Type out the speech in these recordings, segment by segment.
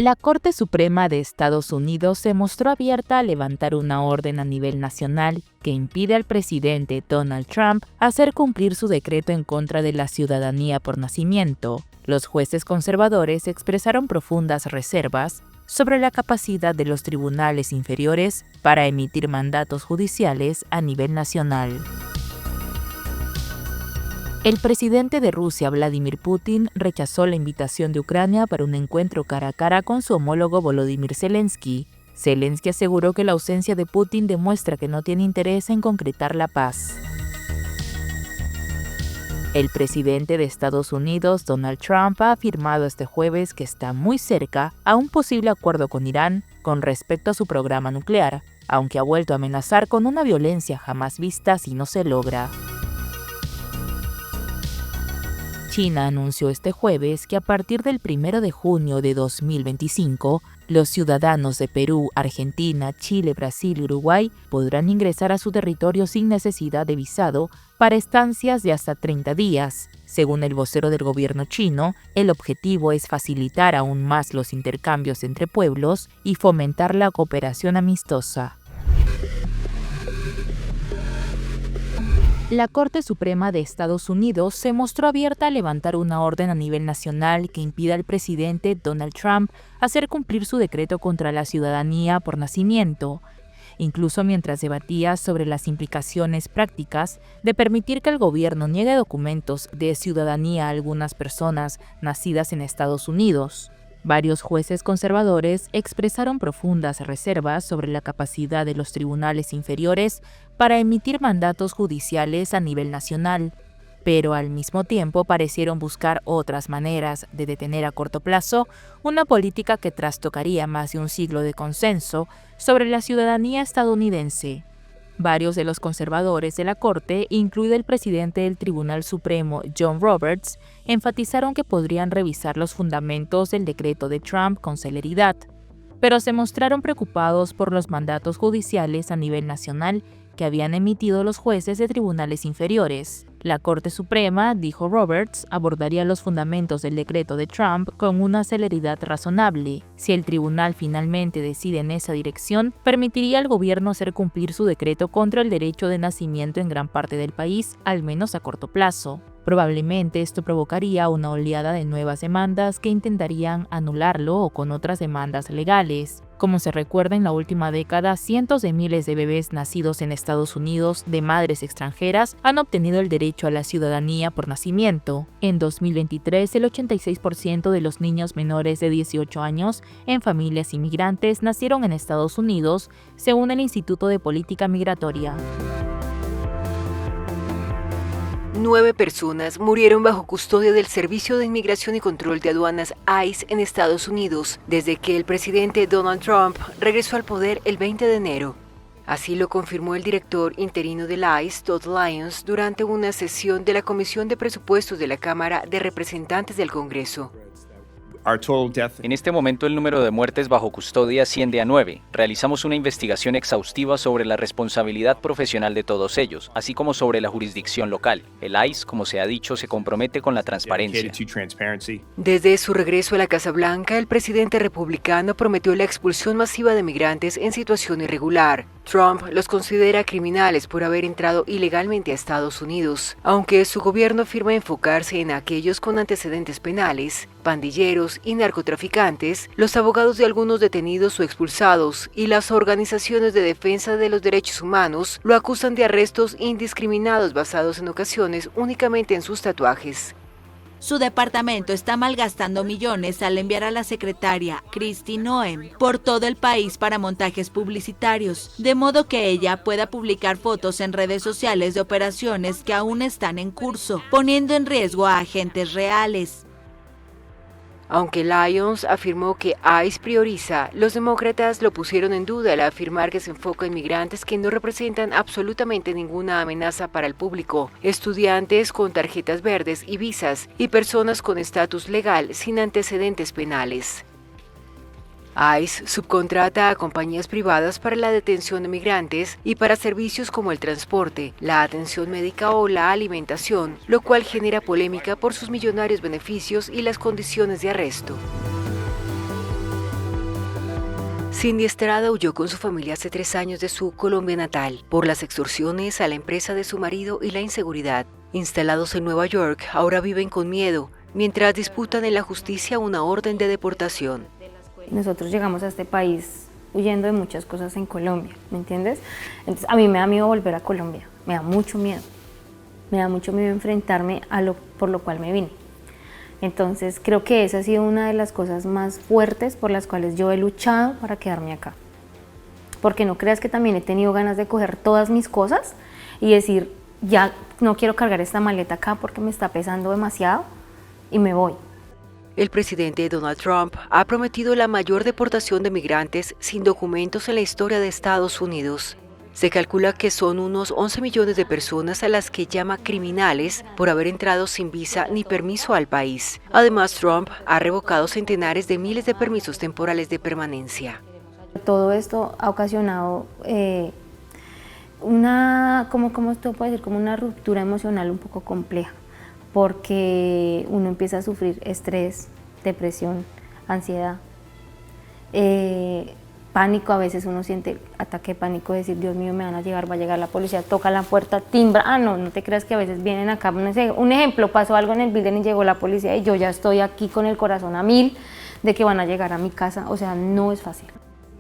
La Corte Suprema de Estados Unidos se mostró abierta a levantar una orden a nivel nacional que impide al presidente Donald Trump hacer cumplir su decreto en contra de la ciudadanía por nacimiento. Los jueces conservadores expresaron profundas reservas sobre la capacidad de los tribunales inferiores para emitir mandatos judiciales a nivel nacional. El presidente de Rusia, Vladimir Putin, rechazó la invitación de Ucrania para un encuentro cara a cara con su homólogo Volodymyr Zelensky. Zelensky aseguró que la ausencia de Putin demuestra que no tiene interés en concretar la paz. El presidente de Estados Unidos, Donald Trump, ha afirmado este jueves que está muy cerca a un posible acuerdo con Irán con respecto a su programa nuclear, aunque ha vuelto a amenazar con una violencia jamás vista si no se logra. China anunció este jueves que a partir del 1 de junio de 2025, los ciudadanos de Perú, Argentina, Chile, Brasil y Uruguay podrán ingresar a su territorio sin necesidad de visado para estancias de hasta 30 días. Según el vocero del gobierno chino, el objetivo es facilitar aún más los intercambios entre pueblos y fomentar la cooperación amistosa. La Corte Suprema de Estados Unidos se mostró abierta a levantar una orden a nivel nacional que impida al presidente Donald Trump hacer cumplir su decreto contra la ciudadanía por nacimiento, incluso mientras debatía sobre las implicaciones prácticas de permitir que el gobierno niegue documentos de ciudadanía a algunas personas nacidas en Estados Unidos. Varios jueces conservadores expresaron profundas reservas sobre la capacidad de los tribunales inferiores para emitir mandatos judiciales a nivel nacional, pero al mismo tiempo parecieron buscar otras maneras de detener a corto plazo una política que trastocaría más de un siglo de consenso sobre la ciudadanía estadounidense. Varios de los conservadores de la Corte, incluido el presidente del Tribunal Supremo, John Roberts, enfatizaron que podrían revisar los fundamentos del decreto de Trump con celeridad, pero se mostraron preocupados por los mandatos judiciales a nivel nacional que habían emitido los jueces de tribunales inferiores. La Corte Suprema, dijo Roberts, abordaría los fundamentos del decreto de Trump con una celeridad razonable. Si el tribunal finalmente decide en esa dirección, permitiría al gobierno hacer cumplir su decreto contra el derecho de nacimiento en gran parte del país, al menos a corto plazo. Probablemente esto provocaría una oleada de nuevas demandas que intentarían anularlo o con otras demandas legales. Como se recuerda, en la última década, cientos de miles de bebés nacidos en Estados Unidos de madres extranjeras han obtenido el derecho a la ciudadanía por nacimiento. En 2023, el 86% de los niños menores de 18 años en familias inmigrantes nacieron en Estados Unidos, según el Instituto de Política Migratoria. 9 personas murieron bajo custodia del Servicio de Inmigración y Control de Aduanas ICE en Estados Unidos desde que el presidente Donald Trump regresó al poder el 20 de enero. Así lo confirmó el director interino del ICE, Todd Lyons, durante una sesión de la Comisión de Presupuestos de la Cámara de Representantes del Congreso. En este momento el número de muertes bajo custodia asciende a 9. Realizamos una investigación exhaustiva sobre la responsabilidad profesional de todos ellos, así como sobre la jurisdicción local. El ICE, como se ha dicho, se compromete con la transparencia. Desde su regreso a la Casa Blanca, el presidente republicano prometió la expulsión masiva de migrantes en situación irregular. Trump los considera criminales por haber entrado ilegalmente a Estados Unidos, aunque su gobierno afirma enfocarse en aquellos con antecedentes penales, pandilleros y narcotraficantes. Los abogados de algunos detenidos o expulsados y las organizaciones de defensa de los derechos humanos lo acusan de arrestos indiscriminados basados en ocasiones únicamente en sus tatuajes. Su departamento está malgastando millones al enviar a la secretaria Kristi Noem por todo el país para montajes publicitarios, de modo que ella pueda publicar fotos en redes sociales de operaciones que aún están en curso, poniendo en riesgo a agentes reales. Aunque Lyons afirmó que ICE prioriza, los demócratas lo pusieron en duda al afirmar que se enfoca en migrantes que no representan absolutamente ninguna amenaza para el público, estudiantes con tarjetas verdes y visas y personas con estatus legal sin antecedentes penales. ICE subcontrata a compañías privadas para la detención de migrantes y para servicios como el transporte, la atención médica o la alimentación, lo cual genera polémica por sus millonarios beneficios y las condiciones de arresto. Cindy Estrada huyó con su familia hace 3 años de su Colombia natal por las extorsiones a la empresa de su marido y la inseguridad. Instalados en Nueva York, ahora viven con miedo, mientras disputan en la justicia una orden de deportación. Nosotros llegamos a este país huyendo de muchas cosas en Colombia, ¿me entiendes? Entonces a mí me da miedo volver a Colombia, me da mucho miedo. Me da mucho miedo enfrentarme a por lo cual me vine. Entonces creo que esa ha sido una de las cosas más fuertes por las cuales yo he luchado para quedarme acá. Porque no creas que también he tenido ganas de coger todas mis cosas y decir, ya no quiero cargar esta maleta acá porque me está pesando demasiado y me voy. El presidente Donald Trump ha prometido la mayor deportación de migrantes sin documentos en la historia de Estados Unidos. Se calcula que son unos 11 millones de personas a las que llama criminales por haber entrado sin visa ni permiso al país. Además, Trump ha revocado centenares de miles de permisos temporales de permanencia. Todo esto ha ocasionado como una ruptura emocional un poco compleja, porque uno empieza a sufrir estrés, depresión, ansiedad. Pánico, a veces uno siente ataque de pánico, de decir, Dios mío, me van a llegar, va a llegar la policía, toca la puerta, timbra, no te creas que a veces vienen acá, un ejemplo, pasó algo en el building y llegó la policía y yo ya estoy aquí con el corazón a 1000 de que van a llegar a mi casa, o sea, no es fácil.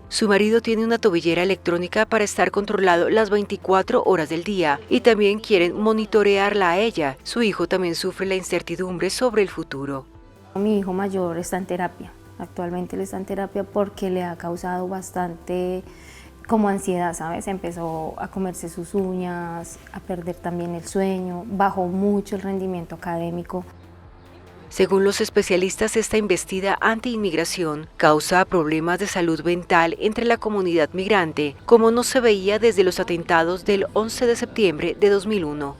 Su marido tiene una tobillera electrónica para estar controlado las 24 horas del día y también quieren monitorearla a ella. Su hijo también sufre la incertidumbre sobre el futuro. Mi hijo mayor está en terapia. Actualmente él está en terapia porque le ha causado bastante como ansiedad, ¿sabes? Empezó a comerse sus uñas, a perder también el sueño, bajó mucho el rendimiento académico. Según los especialistas, esta embestida anti-inmigración causa problemas de salud mental entre la comunidad migrante, como no se veía desde los atentados del 11 de septiembre de 2001.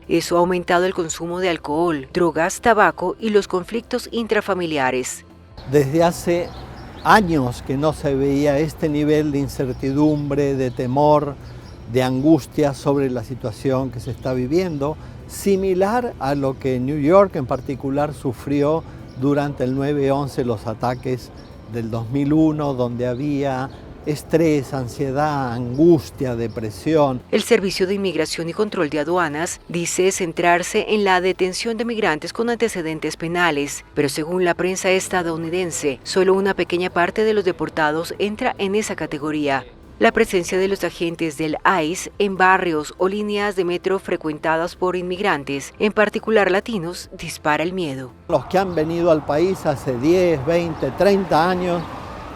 Eso ha aumentado el consumo de alcohol, drogas, tabaco y los conflictos intrafamiliares. Desde hace años que no se veía este nivel de incertidumbre, de temor, de angustia sobre la situación que se está viviendo, similar a lo que New York en particular sufrió durante el 9/11, los ataques del 2001, donde había estrés, ansiedad, angustia, depresión. El Servicio de Inmigración y Control de Aduanas dice centrarse en la detención de migrantes con antecedentes penales, pero según la prensa estadounidense, solo una pequeña parte de los deportados entra en esa categoría. La presencia de los agentes del ICE en barrios o líneas de metro frecuentadas por inmigrantes, en particular latinos, dispara el miedo. Los que han venido al país hace 10, 20, 30 años,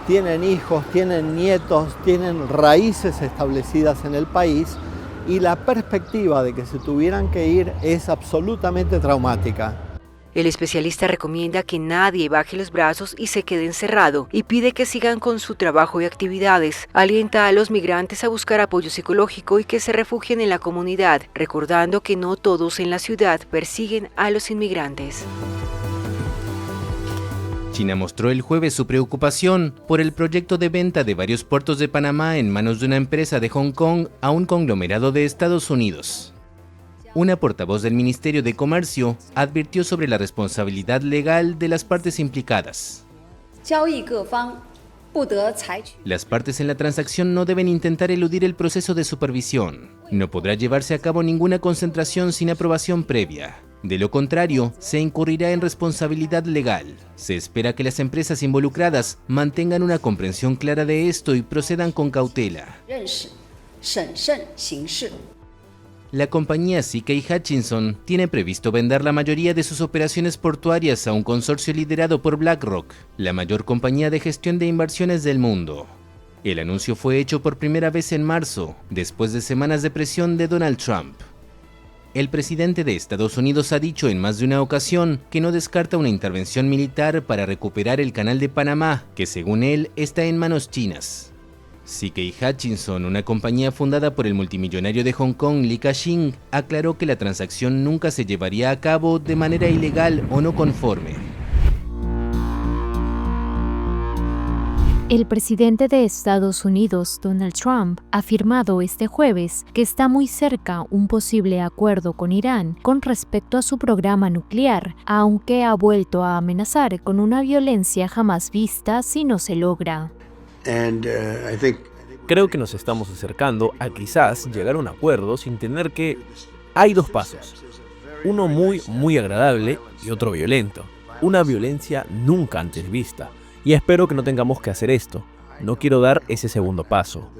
tienen hijos, tienen nietos, tienen raíces establecidas en el país y la perspectiva de que se tuvieran que ir es absolutamente traumática. El especialista recomienda que nadie baje los brazos y se quede encerrado y pide que sigan con su trabajo y actividades. Alienta a los migrantes a buscar apoyo psicológico y que se refugien en la comunidad, recordando que no todos en la ciudad persiguen a los inmigrantes. China mostró el jueves su preocupación por el proyecto de venta de varios puertos de Panamá en manos de una empresa de Hong Kong a un conglomerado de Estados Unidos. Una portavoz del Ministerio de Comercio advirtió sobre la responsabilidad legal de las partes implicadas. Las partes en la transacción no deben intentar eludir el proceso de supervisión. No podrá llevarse a cabo ninguna concentración sin aprobación previa. De lo contrario, se incurrirá en responsabilidad legal. Se espera que las empresas involucradas mantengan una comprensión clara de esto y procedan con cautela. La compañía CK Hutchison tiene previsto vender la mayoría de sus operaciones portuarias a un consorcio liderado por BlackRock, la mayor compañía de gestión de inversiones del mundo. El anuncio fue hecho por primera vez en marzo, después de semanas de presión de Donald Trump. El presidente de Estados Unidos ha dicho en más de una ocasión que no descarta una intervención militar para recuperar el Canal de Panamá, que según él está en manos chinas. CK Hutchison, una compañía fundada por el multimillonario de Hong Kong Li Ka-shing, aclaró que la transacción nunca se llevaría a cabo de manera ilegal o no conforme. El presidente de Estados Unidos, Donald Trump, ha afirmado este jueves que está muy cerca un posible acuerdo con Irán con respecto a su programa nuclear, aunque ha vuelto a amenazar con una violencia jamás vista si no se logra. Creo que nos estamos acercando a quizás llegar a un acuerdo sin tener que... Hay dos pasos, uno muy agradable y otro violento, una violencia nunca antes vista, y espero que no tengamos que hacer esto. No quiero dar ese segundo paso.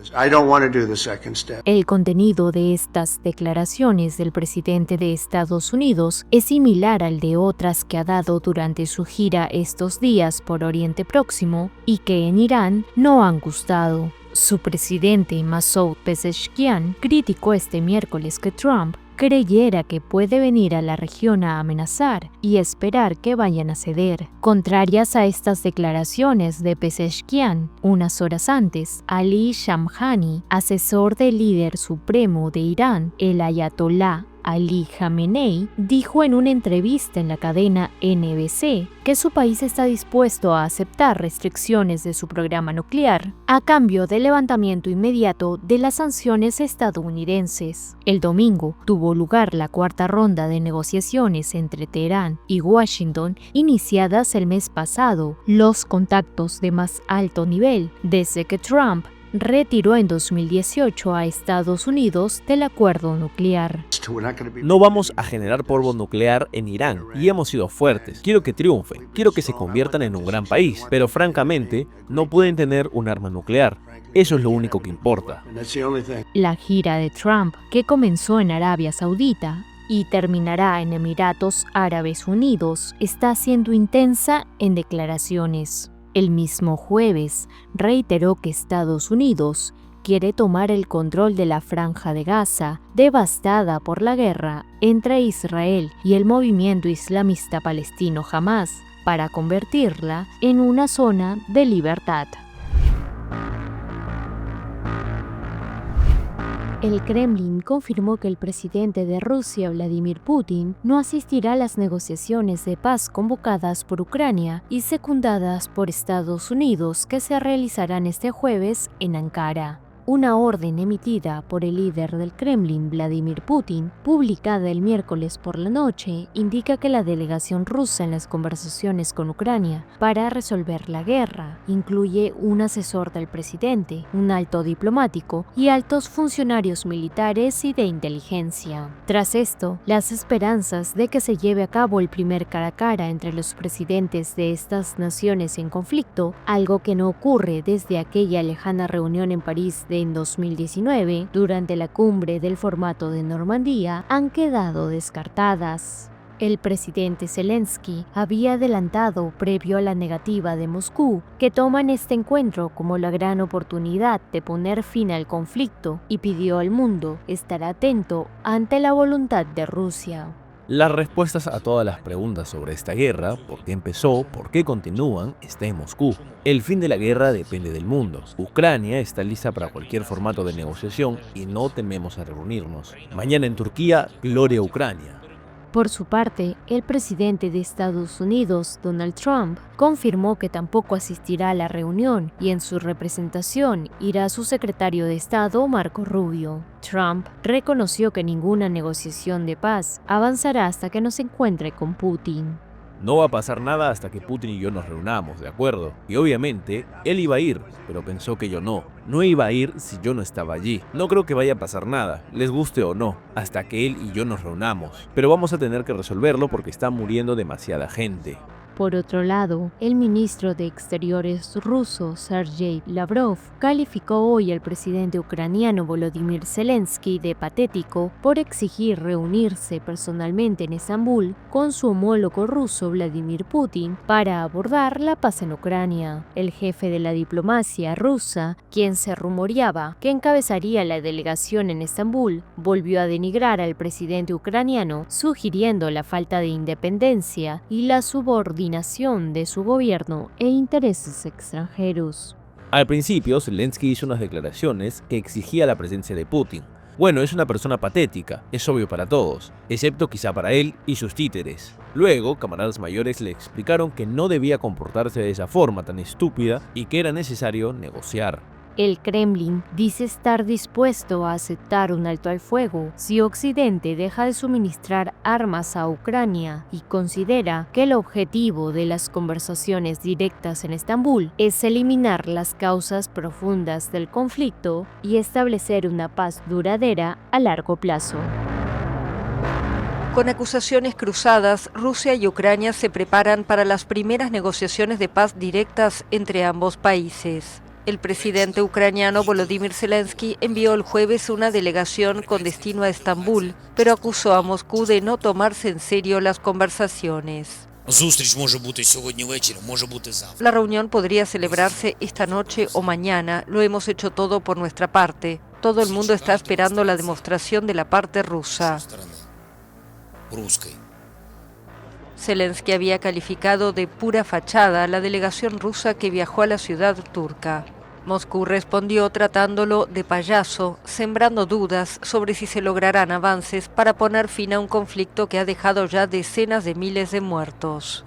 El contenido de estas declaraciones del presidente de Estados Unidos es similar al de otras que ha dado durante su gira estos días por Oriente Próximo y que en Irán no han gustado. Su presidente Masoud Pezeshkian criticó este miércoles que Trump creyera que puede venir a la región a amenazar y esperar que vayan a ceder. Contrarias a estas declaraciones de Pezeshkian, unas horas antes, Ali Shamkhani, asesor del líder supremo de Irán, el ayatolá Ali Khamenei, dijo en una entrevista en la cadena NBC que su país está dispuesto a aceptar restricciones de su programa nuclear a cambio del levantamiento inmediato de las sanciones estadounidenses. El domingo tuvo lugar la cuarta ronda de negociaciones entre Teherán y Washington iniciadas el mes pasado, los contactos de más alto nivel desde que Trump retiró en 2018 a Estados Unidos del acuerdo nuclear. No vamos a generar polvo nuclear en Irán y hemos sido fuertes. Quiero que triunfen, quiero que se conviertan en un gran país, pero francamente no pueden tener un arma nuclear. Eso es lo único que importa. La gira de Trump, que comenzó en Arabia Saudita y terminará en Emiratos Árabes Unidos, está siendo intensa en declaraciones. El mismo jueves reiteró que Estados Unidos quiere tomar el control de la Franja de Gaza, devastada por la guerra entre Israel y el movimiento islamista palestino Hamás, para convertirla en una zona de libertad. El Kremlin confirmó que el presidente de Rusia, Vladimir Putin, no asistirá a las negociaciones de paz convocadas por Ucrania y secundadas por Estados Unidos que se realizarán este jueves en Ankara. Una orden emitida por el líder del Kremlin, Vladimir Putin, publicada el miércoles por la noche, indica que la delegación rusa en las conversaciones con Ucrania para resolver la guerra incluye un asesor del presidente, un alto diplomático y altos funcionarios militares y de inteligencia. Tras esto, las esperanzas de que se lleve a cabo el primer cara a cara entre los presidentes de estas naciones en conflicto, algo que no ocurre desde aquella lejana reunión en París en 2019, durante la cumbre del formato de Normandía, han quedado descartadas. El presidente Zelensky había adelantado, previo a la negativa de Moscú, que toman este encuentro como la gran oportunidad de poner fin al conflicto y pidió al mundo estar atento ante la voluntad de Rusia. Las respuestas a todas las preguntas sobre esta guerra, por qué empezó, por qué continúan, está en Moscú. El fin de la guerra depende del mundo. Ucrania está lista para cualquier formato de negociación y no tememos a reunirnos. Mañana en Turquía, gloria a Ucrania. Por su parte, el presidente de Estados Unidos, Donald Trump, confirmó que tampoco asistirá a la reunión y en su representación irá su secretario de Estado, Marco Rubio. Trump reconoció que ninguna negociación de paz avanzará hasta que no se encuentre con Putin. No va a pasar nada hasta que Putin y yo nos reunamos, ¿de acuerdo? Y obviamente, él iba a ir, pero pensó que yo no. No iba a ir si yo no estaba allí. No creo que vaya a pasar nada, les guste o no, hasta que él y yo nos reunamos. Pero vamos a tener que resolverlo porque está muriendo demasiada gente. Por otro lado, el ministro de Exteriores ruso, Sergei Lavrov, calificó hoy al presidente ucraniano Volodymyr Zelensky de patético por exigir reunirse personalmente en Estambul con su homólogo ruso Vladimir Putin para abordar la paz en Ucrania. El jefe de la diplomacia rusa, quien se rumoreaba que encabezaría la delegación en Estambul, volvió a denigrar al presidente ucraniano, sugiriendo la falta de independencia y la subordinación de su gobierno e intereses extranjeros. Al principio, Zelensky hizo unas declaraciones que exigía la presencia de Putin. Bueno, es una persona patética, es obvio para todos, excepto quizá para él y sus títeres. Luego, camaradas mayores le explicaron que no debía comportarse de esa forma tan estúpida y que era necesario negociar. El Kremlin dice estar dispuesto a aceptar un alto al fuego si Occidente deja de suministrar armas a Ucrania y considera que el objetivo de las conversaciones directas en Estambul es eliminar las causas profundas del conflicto y establecer una paz duradera a largo plazo. Con acusaciones cruzadas, Rusia y Ucrania se preparan para las primeras negociaciones de paz directas entre ambos países. El presidente ucraniano Volodymyr Zelensky envió el jueves una delegación con destino a Estambul, pero acusó a Moscú de no tomarse en serio las conversaciones. La reunión podría celebrarse esta noche o mañana. Lo hemos hecho todo por nuestra parte. Todo el mundo está esperando la demostración de la parte rusa. Zelensky había calificado de pura fachada a la delegación rusa que viajó a la ciudad turca. Moscú respondió tratándolo de payaso, sembrando dudas sobre si se lograrán avances para poner fin a un conflicto que ha dejado ya decenas de miles de muertos.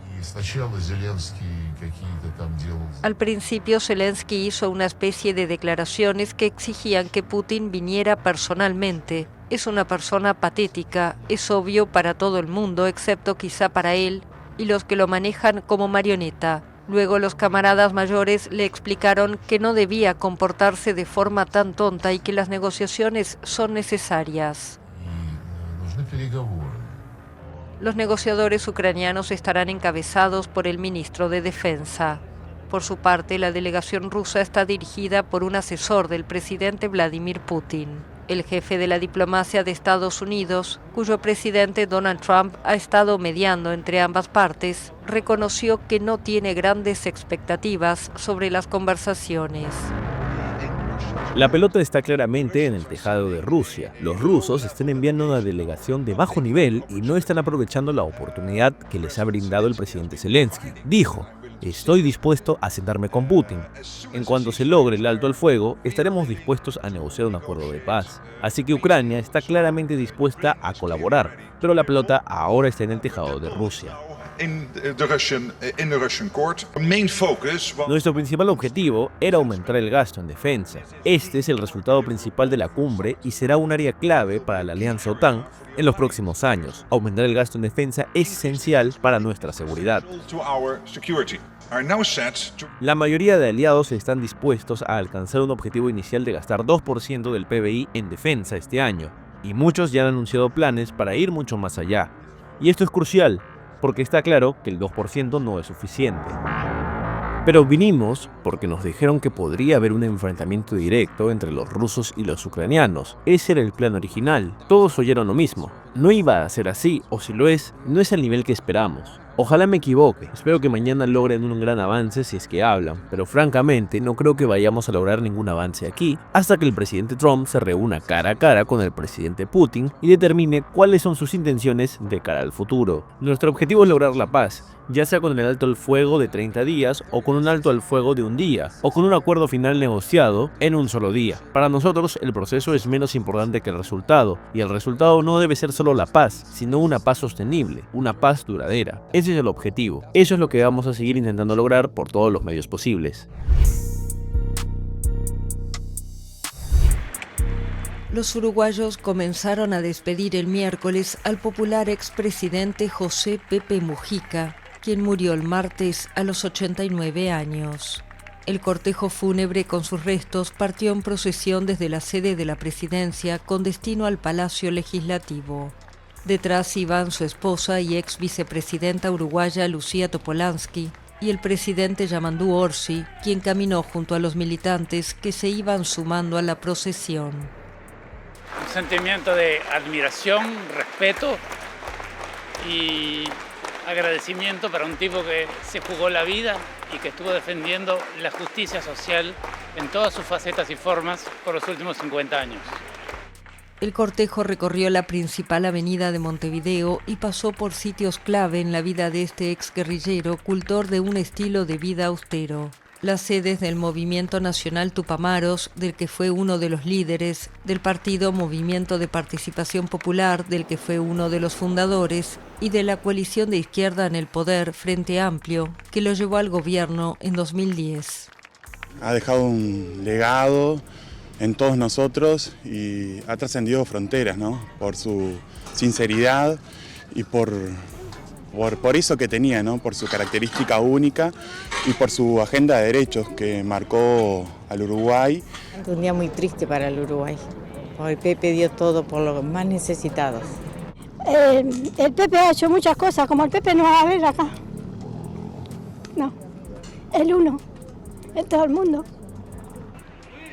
Al principio, Zelensky hizo una especie de declaraciones que exigían que Putin viniera personalmente. Es una persona patética, es obvio para todo el mundo, excepto quizá para él y los que lo manejan como marioneta. Luego los camaradas mayores le explicaron que no debía comportarse de forma tan tonta y que las negociaciones son necesarias. Los negociadores ucranianos estarán encabezados por el ministro de Defensa. Por su parte, la delegación rusa está dirigida por un asesor del presidente Vladimir Putin. El jefe de la diplomacia de Estados Unidos, cuyo presidente Donald Trump ha estado mediando entre ambas partes, reconoció que no tiene grandes expectativas sobre las conversaciones. La pelota está claramente en el tejado de Rusia. Los rusos están enviando una delegación de bajo nivel y no están aprovechando la oportunidad que les ha brindado el presidente Zelensky. Dijo: estoy dispuesto a sentarme con Putin. En cuanto se logre el alto al fuego, estaremos dispuestos a negociar un acuerdo de paz. Así que Ucrania está claramente dispuesta a colaborar, pero la pelota ahora está en el tejado de Rusia. Nuestro principal objetivo era aumentar el gasto en defensa. Este es el resultado principal de la cumbre y será un área clave para la alianza OTAN en los próximos años. Aumentar el gasto en defensa es esencial para nuestra seguridad. La mayoría de aliados están dispuestos a alcanzar un objetivo inicial de gastar 2% del PBI en defensa este año, y muchos ya han anunciado planes para ir mucho más allá. Y esto es crucial, porque está claro que el 2% no es suficiente. Pero vinimos porque nos dijeron que podría haber un enfrentamiento directo entre los rusos y los ucranianos. Ese era el plan original. Todos oyeron lo mismo. No iba a ser así, o si lo es, no es al nivel que esperamos. Ojalá me equivoque, espero que mañana logren un gran avance si es que hablan, pero francamente no creo que vayamos a lograr ningún avance aquí hasta que el presidente Trump se reúna cara a cara con el presidente Putin y determine cuáles son sus intenciones de cara al futuro. Nuestro objetivo es lograr la paz, ya sea con el alto al fuego de 30 días o con un alto al fuego de un día, o con un acuerdo final negociado en un solo día. Para nosotros el proceso es menos importante que el resultado, y el resultado no debe ser solo la paz, sino una paz sostenible, una paz duradera. Ese es el objetivo. Eso es lo que vamos a seguir intentando lograr por todos los medios posibles. Los uruguayos comenzaron a despedir el miércoles al popular expresidente José Pepe Mujica, quien murió el martes a los 89 años. El cortejo fúnebre con sus restos partió en procesión desde la sede de la presidencia con destino al Palacio Legislativo. Detrás iban su esposa y ex vicepresidenta uruguaya Lucía Topolansky y el presidente Yamandú Orsi, quien caminó junto a los militantes que se iban sumando a la procesión. Un sentimiento de admiración, respeto y agradecimiento para un tipo que se jugó la vida y que estuvo defendiendo la justicia social en todas sus facetas y formas por los últimos 50 años. El cortejo recorrió la principal avenida de Montevideo y pasó por sitios clave en la vida de este exguerrillero, cultor de un estilo de vida austero. Las sedes del Movimiento Nacional Tupamaros, del que fue uno de los líderes, del partido Movimiento de Participación Popular, del que fue uno de los fundadores, y de la coalición de izquierda en el poder Frente Amplio, que lo llevó al gobierno en 2010. ha dejado un legado en todos nosotros y ha trascendido fronteras, ¿no? Por su sinceridad y por eso que tenía, ¿no? Por su característica única y por su agenda de derechos que marcó al Uruguay. Un día muy triste para el Uruguay, porque el Pepe dio todo por los más necesitados. El Pepe ha hecho muchas cosas, como el Pepe no va a haber acá. No, el uno, en todo el mundo.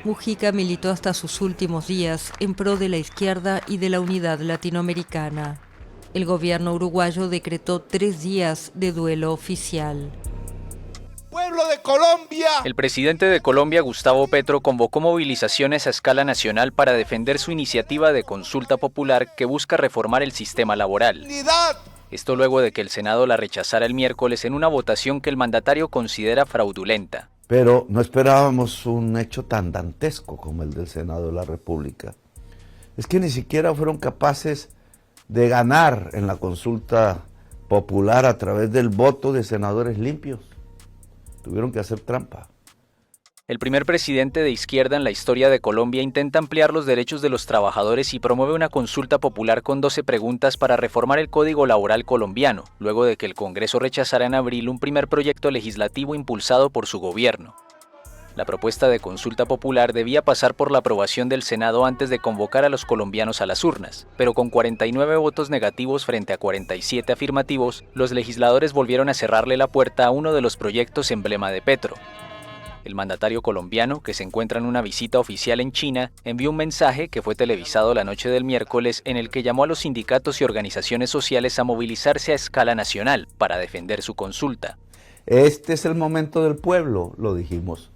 Mujica militó hasta sus últimos días en pro de la izquierda y de la unidad latinoamericana. El gobierno uruguayo decretó 3 días de duelo oficial. ¡Pueblo de Colombia! El presidente de Colombia, Gustavo Petro, convocó movilizaciones a escala nacional para defender su iniciativa de consulta popular que busca reformar el sistema laboral. ¡Unidad! Esto luego de que el Senado la rechazara el miércoles en una votación que el mandatario considera fraudulenta. Pero no esperábamos un hecho tan dantesco como el del Senado de la República. Es que ni siquiera fueron capaces de ganar en la consulta popular a través del voto de senadores limpios. Tuvieron que hacer trampa. El primer presidente de izquierda en la historia de Colombia intenta ampliar los derechos de los trabajadores y promueve una consulta popular con 12 preguntas para reformar el Código Laboral colombiano, luego de que el Congreso rechazara en abril un primer proyecto legislativo impulsado por su gobierno. La propuesta de consulta popular debía pasar por la aprobación del Senado antes de convocar a los colombianos a las urnas, pero con 49 votos negativos frente a 47 afirmativos, los legisladores volvieron a cerrarle la puerta a uno de los proyectos emblema de Petro. El mandatario colombiano, que se encuentra en una visita oficial en China, envió un mensaje que fue televisado la noche del miércoles en el que llamó a los sindicatos y organizaciones sociales a movilizarse a escala nacional para defender su consulta. Este es el momento del pueblo, lo dijimos.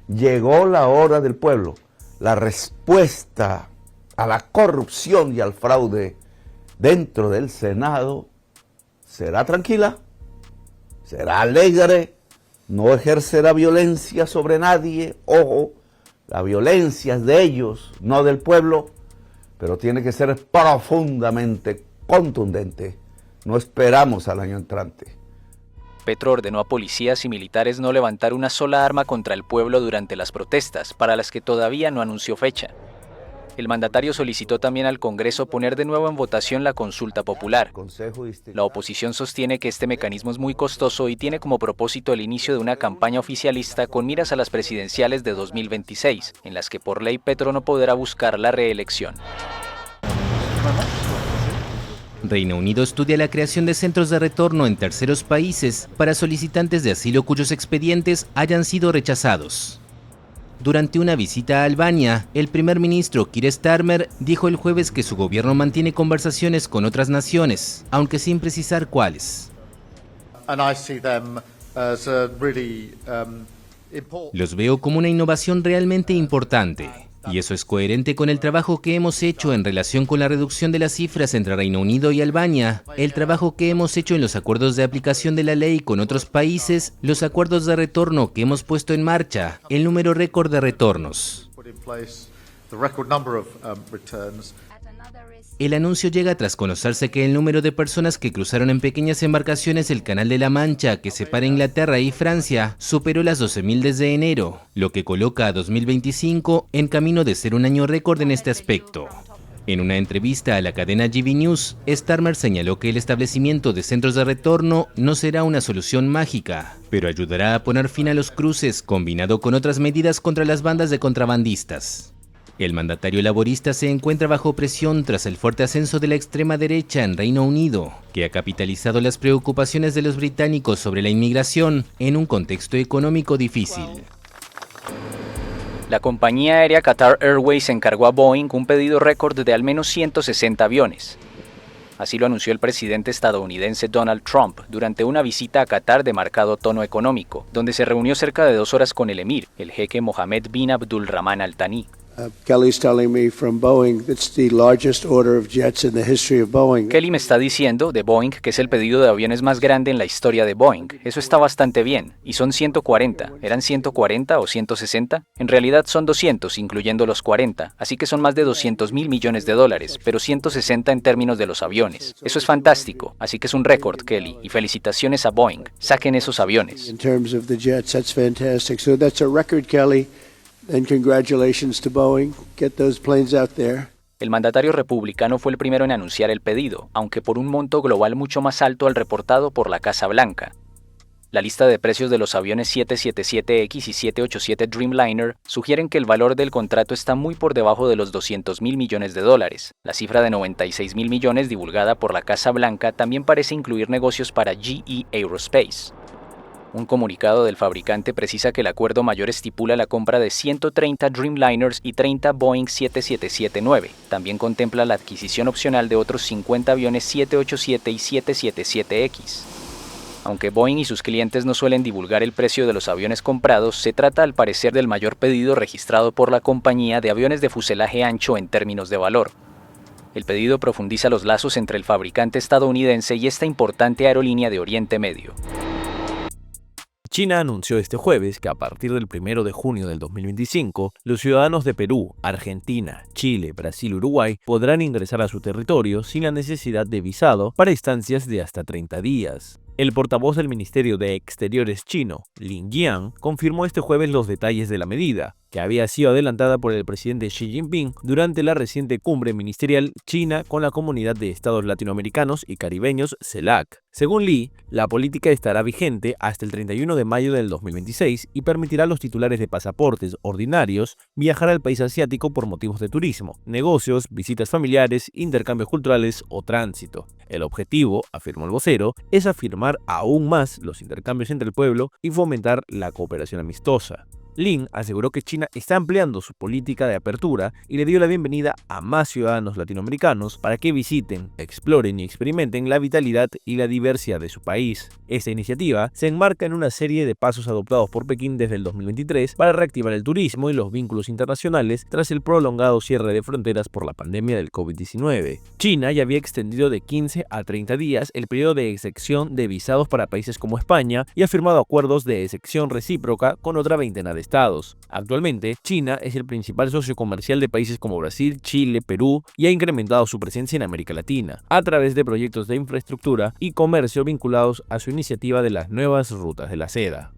Llegó la hora del pueblo. La respuesta a la corrupción y al fraude dentro del Senado será tranquila, será alegre, no ejercerá violencia sobre nadie. Ojo, la violencia es de ellos, no del pueblo, pero tiene que ser profundamente contundente. No esperamos al año entrante. Petro ordenó a policías y militares no levantar una sola arma contra el pueblo durante las protestas, para las que todavía no anunció fecha. El mandatario solicitó también al Congreso poner de nuevo en votación la consulta popular. La oposición sostiene que este mecanismo es muy costoso y tiene como propósito el inicio de una campaña oficialista con miras a las presidenciales de 2026, en las que por ley Petro no podrá buscar la reelección. Reino Unido estudia la creación de centros de retorno en terceros países para solicitantes de asilo cuyos expedientes hayan sido rechazados. Durante una visita a Albania, el primer ministro Keir Starmer dijo el jueves que su gobierno mantiene conversaciones con otras naciones, aunque sin precisar cuáles. Los veo como una innovación realmente importante, y eso es coherente con el trabajo que hemos hecho en relación con la reducción de las cifras entre Reino Unido y Albania, el trabajo que hemos hecho en los acuerdos de aplicación de la ley con otros países, los acuerdos de retorno que hemos puesto en marcha, el número récord de retornos. El anuncio llega tras conocerse que el número de personas que cruzaron en pequeñas embarcaciones el Canal de la Mancha que separa Inglaterra y Francia superó las 12.000 desde enero, lo que coloca a 2025 en camino de ser un año récord en este aspecto. En una entrevista a la cadena GB News, Starmer señaló que el establecimiento de centros de retorno no será una solución mágica, pero ayudará a poner fin a los cruces combinado con otras medidas contra las bandas de contrabandistas. El mandatario laborista se encuentra bajo presión tras el fuerte ascenso de la extrema derecha en Reino Unido, que ha capitalizado las preocupaciones de los británicos sobre la inmigración en un contexto económico difícil. La compañía aérea Qatar Airways encargó a Boeing un pedido récord de al menos 160 aviones. Así lo anunció el presidente estadounidense Donald Trump durante una visita a Qatar de marcado tono económico, donde se reunió cerca de 2 horas con el emir, el jeque Mohammed bin Abdulrahman Al Thani. Kelly me está diciendo de Boeing que es el pedido de aviones más grande en la historia de Boeing. Eso está bastante bien. Y son 140. ¿Eran 140 o 160? En realidad son 200, incluyendo los 40. Así que son más de 200.000 millones de dólares, pero 160 en términos de los aviones. Eso es fantástico. Así que es un récord, Kelly. Y felicitaciones a Boeing. Saquen esos aviones. In terms of the jets, that's fantastic. So that's a record, Kelly. And congratulations to Boeing. Get those planes out there. El mandatario republicano fue el primero en anunciar el pedido, aunque por un monto global mucho más alto al reportado por la Casa Blanca. La lista de precios de los aviones 777X y 787 Dreamliner sugieren que el valor del contrato está muy por debajo de los 200.000 millones de dólares. La cifra de 96.000 millones divulgada por la Casa Blanca también parece incluir negocios para GE Aerospace. Un comunicado del fabricante precisa que el acuerdo mayor estipula la compra de 130 Dreamliners y 30 Boeing 777-9. También contempla la adquisición opcional de otros 50 aviones 787 y 777X. Aunque Boeing y sus clientes no suelen divulgar el precio de los aviones comprados, se trata al parecer del mayor pedido registrado por la compañía de aviones de fuselaje ancho en términos de valor. El pedido profundiza los lazos entre el fabricante estadounidense y esta importante aerolínea de Oriente Medio. China anunció este jueves que a partir del 1 de junio del 2025, los ciudadanos de Perú, Argentina, Chile, Brasil y Uruguay podrán ingresar a su territorio sin la necesidad de visado para estancias de hasta 30 días. El portavoz del Ministerio de Exteriores chino, Lin Jian, confirmó este jueves los detalles de la medida, que había sido adelantada por el presidente Xi Jinping durante la reciente cumbre ministerial China con la Comunidad de Estados Latinoamericanos y Caribeños, CELAC. Según Li, la política estará vigente hasta el 31 de mayo del 2026 y permitirá a los titulares de pasaportes ordinarios viajar al país asiático por motivos de turismo, negocios, visitas familiares, intercambios culturales o tránsito. El objetivo, afirmó el vocero, es afirmar aún más los intercambios entre el pueblo y fomentar la cooperación amistosa. Lin aseguró que China está ampliando su política de apertura y le dio la bienvenida a más ciudadanos latinoamericanos para que visiten, exploren y experimenten la vitalidad y la diversidad de su país. Esta iniciativa se enmarca en una serie de pasos adoptados por Pekín desde el 2023 para reactivar el turismo y los vínculos internacionales tras el prolongado cierre de fronteras por la pandemia del COVID-19. China ya había extendido de 15 a 30 días el periodo de exención de visados para países como España y ha firmado acuerdos de exención recíproca con otra veintena de estados. Actualmente, China es el principal socio comercial de países como Brasil, Chile, Perú y ha incrementado su presencia en América Latina a través de proyectos de infraestructura y comercio vinculados a su iniciativa de las nuevas rutas de la seda.